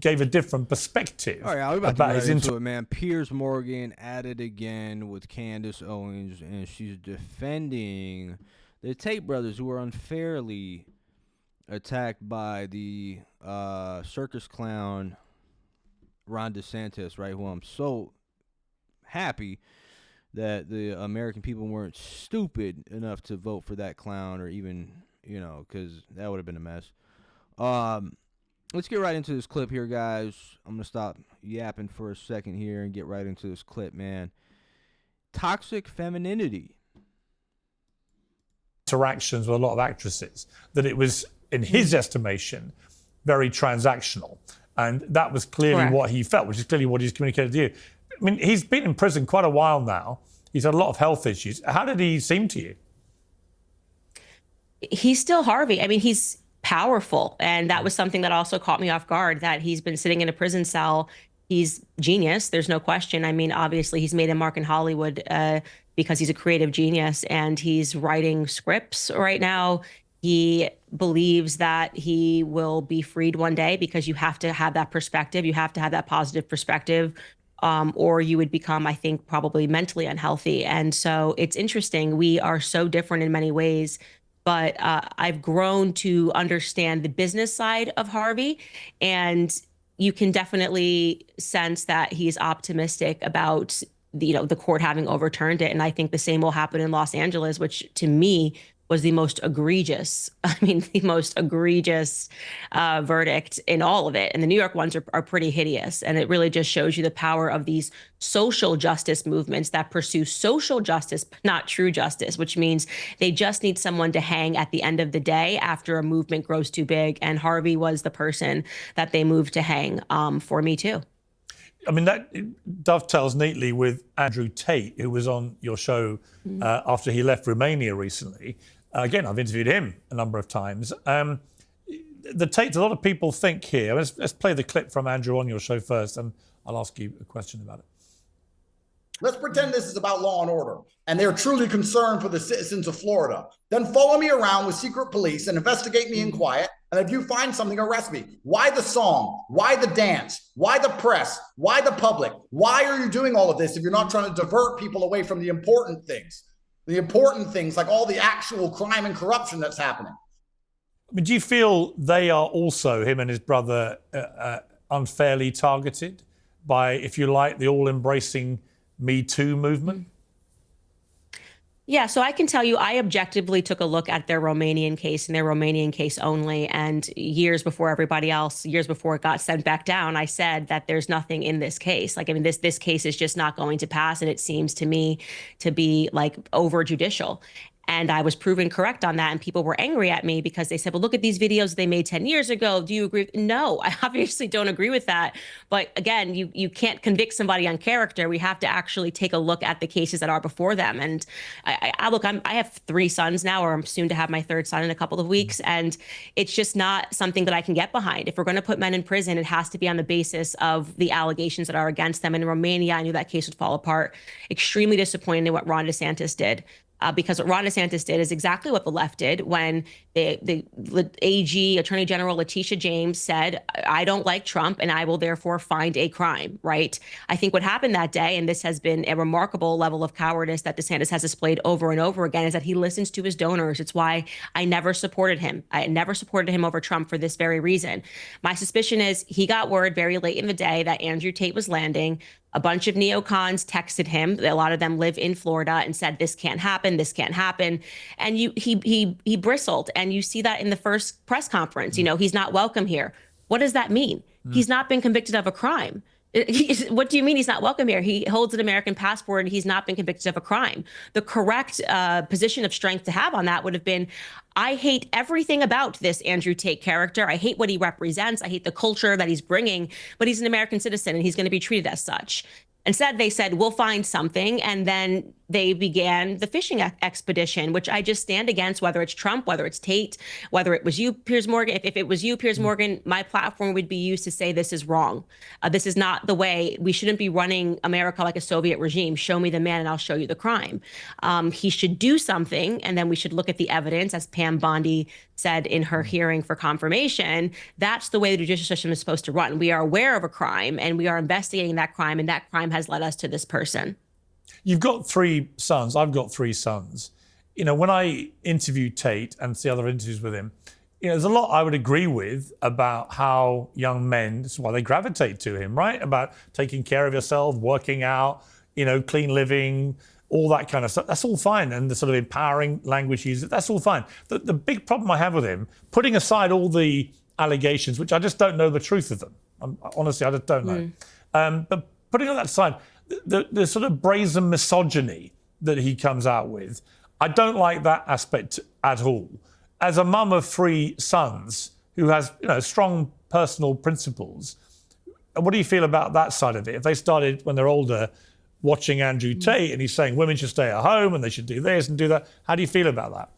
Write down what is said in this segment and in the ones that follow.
gave a different perspective All right, we're about to his get right into it, man. Piers Morgan at it again with Candace Owens, and she's defending the Tate brothers, who were unfairly attacked by the circus clown Ron DeSantis, right? Who I'm so happy that the American people weren't stupid enough to vote for that clown, or even, because that would have been a mess. Let's get right into this clip here, guys. I'm going to stop yapping for a second here and get right into this clip, man. Toxic femininity. Interactions with a lot of actresses, that it was, in his estimation, very transactional. And that was clearly what he felt, which is clearly what he's communicated to you. I mean, he's been in prison quite a while now. He's had a lot of health issues. How did he seem to you? He's still Harvey. I mean, he's powerful. And that was something that also caught me off guard, that he's been sitting in a prison cell. He's genius. There's no question. I mean, obviously, he's made a mark in Hollywood because he's a creative genius, and he's writing scripts right now. He believes that he will be freed one day, because you have to have that perspective. You have to have that positive perspective, or you would become, I think, probably mentally unhealthy. And so it's interesting. We are so different in many ways. But I've grown to understand the business side of Harvey, and you can definitely sense that he's optimistic about the court having overturned it. And I think the same will happen in Los Angeles, which to me was the most egregious, verdict in all of it. And the New York ones are pretty hideous. And it really just shows you the power of these social justice movements that pursue social justice, but not true justice, which means they just need someone to hang at the end of the day after a movement grows too big. And Harvey was the person that they moved to hang for Me Too. I mean, that dovetails neatly with Andrew Tate, who was on your show after he left Romania recently. Again, I've interviewed him a number of times. The Tate, a lot of people think here, let's play the clip from Andrew on your show first, and I'll ask you a question about it. Let's pretend this is about law and order, and they're truly concerned for the citizens of Florida. Then follow me around with secret police and investigate me in quiet. And if you find something, arrest me. Why the song? Why the dance? Why the press? Why the public? Why are you doing all of this if you're not trying to divert people away from the important things? The important things, like all the actual crime and corruption that's happening. I mean, do you feel they are also, him and his brother, unfairly targeted by, if you like, the all-embracing Me Too movement? Yeah, so I can tell you, I objectively took a look at their Romanian case and their Romanian case only. And years before everybody else, years before it got sent back down, I said that there's nothing in this case. Like, I mean, this case is just not going to pass. And it seems to me to be like over judicial. And I was proven correct on that. And people were angry at me because they said, well, look at these videos they made 10 years ago. Do you agree? No, I obviously don't agree with that. But again, you can't convict somebody on character. We have to actually take a look at the cases that are before them. And I have 3 sons now, or I'm soon to have my 3rd son in a couple of weeks. And it's just not something that I can get behind. If we're going to put men in prison, it has to be on the basis of the allegations that are against them. And in Romania, I knew that case would fall apart. Extremely disappointed in what Ron DeSantis did. Because what Ron DeSantis did is exactly what the left did when the AG, Attorney General Letitia James, said, I don't like Trump and I will therefore find a crime, right? I think what happened that day, and this has been a remarkable level of cowardice that DeSantis has displayed over and over again, is that he listens to his donors. It's why I never supported him. I never supported him over Trump for this very reason. My suspicion is he got word very late in the day that Andrew Tate was landing. A bunch of neocons texted him. A lot of them live in Florida, and said, this can't happen. This can't happen. And he bristled. And you see that in the first press conference. You know, he's not welcome here. What does that mean? He's not been convicted of a crime. What do you mean he's not welcome here? He holds an American passport and he's not been convicted of a crime. The correct position of strength to have on that would have been, I hate everything about this Andrew Tate character. I hate what he represents. I hate the culture that he's bringing, but he's an American citizen and he's going to be treated as such. Instead, they said, we'll find something. And then they began the fishing expedition, which I just stand against, whether it's Trump, whether it's Tate, whether it was you, Piers Morgan. If it was you, Piers Morgan, my platform would be used to say this is wrong. This is not the way. We shouldn't be running America like a Soviet regime. Show me the man and I'll show you the crime. He should do something. And then we should look at the evidence, as Pam Bondi said in her hearing for confirmation. That's the way the judicial system is supposed to run. We are aware of a crime and we are investigating that crime, and that crime has led us to this person. You've got 3 sons. I've got 3 sons. You know, when I interviewed Tate and see other interviews with him, you know, there's a lot I would agree with about how young men, this is why they gravitate to him, right? About taking care of yourself, working out, you know, clean living, all that kind of stuff. That's all fine. And the sort of empowering language use, that's all fine. The big problem I have with him, putting aside all the allegations, which I just don't know the truth of them. Honestly, I just don't know. But putting all that aside, the sort of brazen misogyny that he comes out with, I don't like that aspect at all. As a mum of 3 sons who has, you know, strong personal principles, what do you feel about that side of it? If they started when they're older watching Andrew Tate and he's saying women should stay at home and they should do this and do that, how do you feel about that?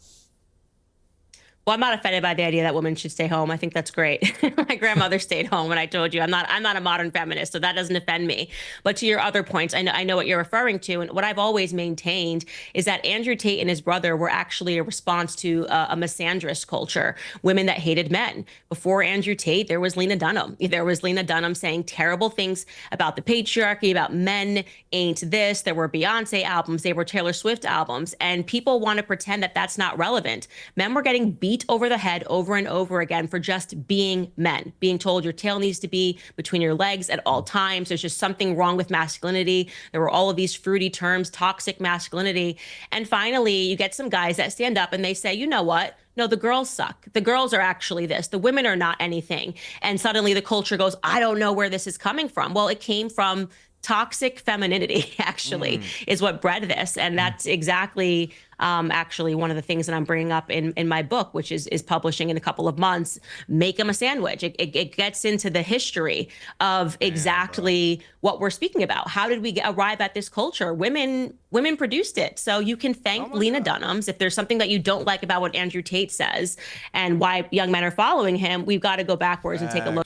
Well, I'm not offended by the idea that women should stay home. I think that's great. My grandmother stayed home, and I told you I'm not a modern feminist, so that doesn't offend me. But to your other points, I know what you're referring to, and what I've always maintained is that Andrew Tate and his brother were actually a response to a misandrist culture, women that hated men. Before Andrew Tate, there was Lena Dunham. There was Lena Dunham saying terrible things about the patriarchy, about men ain't this. There were Beyonce albums, there were Taylor Swift albums, and people want to pretend that that's not relevant. Men were getting beat over the head over and over again for just being men, being told your tail needs to be between your legs at all times. There's just something wrong with masculinity. There were all of these fruity terms, toxic masculinity. And finally, you get some guys that stand up and they say, you know what? No, the girls suck. The girls are actually this. The women are not anything. And suddenly the culture goes, I don't know where this is coming from. Well, it came from toxic femininity, actually, is what bred this. And that's exactly actually one of the things that I'm bringing up in my book, which is publishing in a couple of months. Make them a sandwich. It gets into the history of exactly what we're speaking about. How did we arrive at this culture? Women produced it. So you can thank Lena Dunham's. If there's something that you don't like about what Andrew Tate says and why young men are following him, we've got to go backwards and take a look.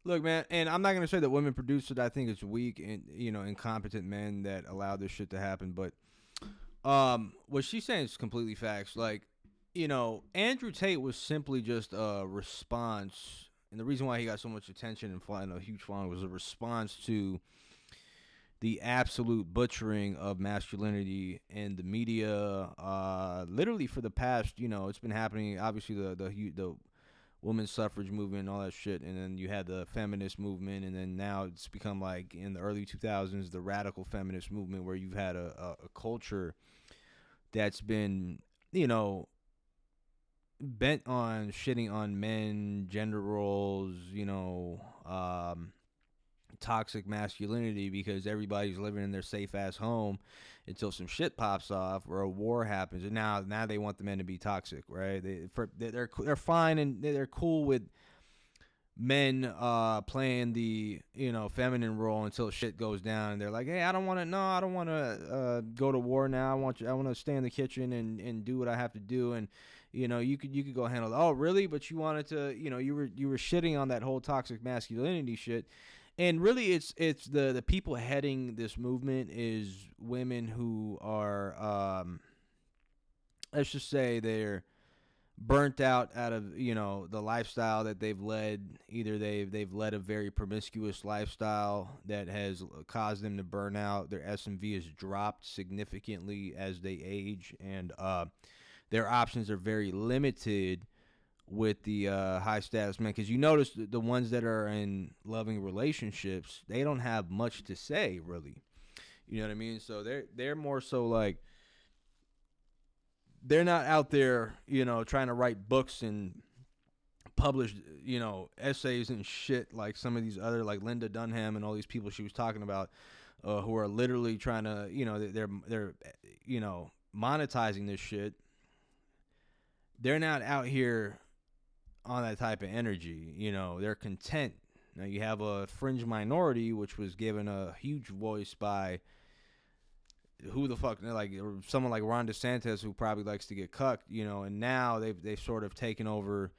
Look, man, and I'm not gonna say that women produce it. I think it's weak and, you know, incompetent men that allow this shit to happen. But what she's saying is completely facts. Like, you know, Andrew Tate was simply just a response, and the reason why he got so much attention and flying a huge following was a response to the absolute butchering of masculinity in the media. Literally for the past, you know, it's been happening. Obviously, the women's suffrage movement and all that shit, and then you had the feminist movement, and then now it's become like in the early 2000s the radical feminist movement, where you've had a culture that's been, you know, bent on shitting on men, gender roles, you know, toxic masculinity, because everybody's living in their safe ass home until some shit pops off or a war happens, and now they want the men to be toxic, right? They're fine and they're cool with men playing the, you know, feminine role until shit goes down, and they're like, hey, I don't want to go to war now. I want to stay in the kitchen and do what I have to do, and you know, you could go handle it. Oh, really? But you wanted to, you know, you were shitting on that whole toxic masculinity shit. And really, it's the people heading this movement is women who are, let's just say they're burnt out of, you know, the lifestyle that they've led. Either they've led a very promiscuous lifestyle that has caused them to burn out. Their SMV has dropped significantly as they age, and their options are very limited with the high status men, because you notice the ones that are in loving relationships, they don't have much to say, really. You know what I mean? So they're more so like, they're not out there, you know, trying to write books and publish, you know, essays and shit like some of these other, like Linda Dunham and all these people she was talking about, who are literally trying to, you know, they're you know, monetizing this shit. They're not out here on that type of energy. You know, they're content Now you have a fringe minority, which was given a huge voice by who the fuck, like someone like Ron DeSantis, who probably likes to get cucked, you know. And now they've sort of taken over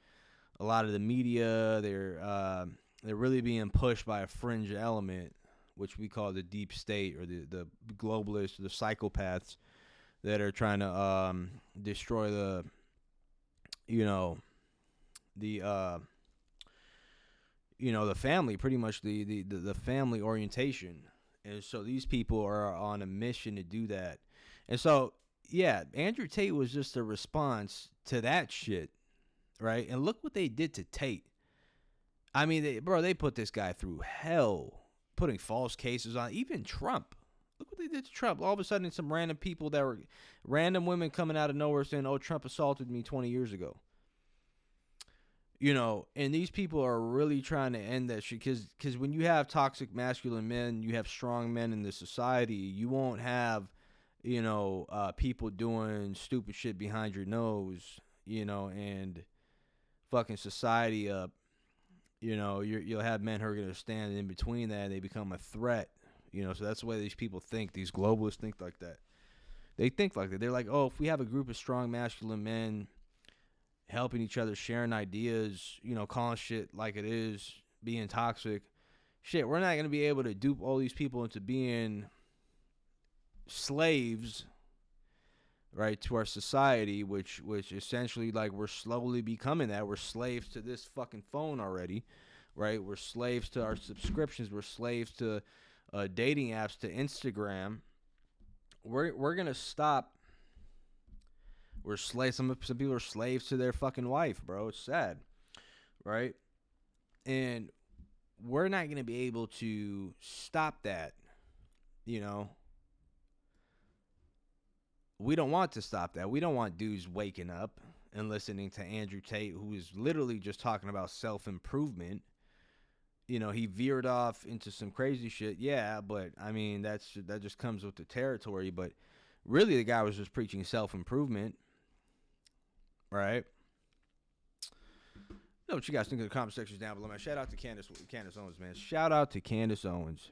a lot of the media. They're really being pushed by a fringe element, which we call the deep state, or the globalists, the psychopaths that are trying to destroy the, you know, the family, pretty much the family orientation. And so these people are on a mission to do that. And so, yeah, Andrew Tate was just a response to that shit, right? And look what they did to Tate. I mean, they put this guy through hell, putting false cases on. Even Trump. Look what they did to Trump. All of a sudden, some random people that were random women coming out of nowhere saying, "Oh, Trump assaulted me 20 years ago." You know, and these people are really trying to end that shit, because when you have toxic masculine men, you have strong men in the society, you won't have, you know, people doing stupid shit behind your nose, you know, and fucking society up. You know, you'll have men who are going to stand in between that, and they become a threat, you know. So that's the way these people think. These globalists think like that. They think like that. They're like, oh, if we have a group of strong masculine men helping each other, sharing ideas, you know, calling shit like it is, being toxic, shit, we're not going to be able to dupe all these people into being slaves, right, to our society, which essentially, like, we're slowly becoming that. We're slaves to this fucking phone already, right? We're slaves to our subscriptions. We're slaves to dating apps, to Instagram. We're going to stop. We're slaves. Some people are slaves to their fucking wife, bro. It's sad, right? And we're not going to be able to stop that, you know. We don't want to stop that. We don't want dudes waking up and listening to Andrew Tate, who is literally just talking about self-improvement. You know, he veered off into some crazy shit, yeah, but, I mean, that just comes with the territory. But really, the guy was just preaching self-improvement. Right. Know what you guys think in the comment sections down below, man. Shout out to Candace Owens, man. Shout out to Candace Owens.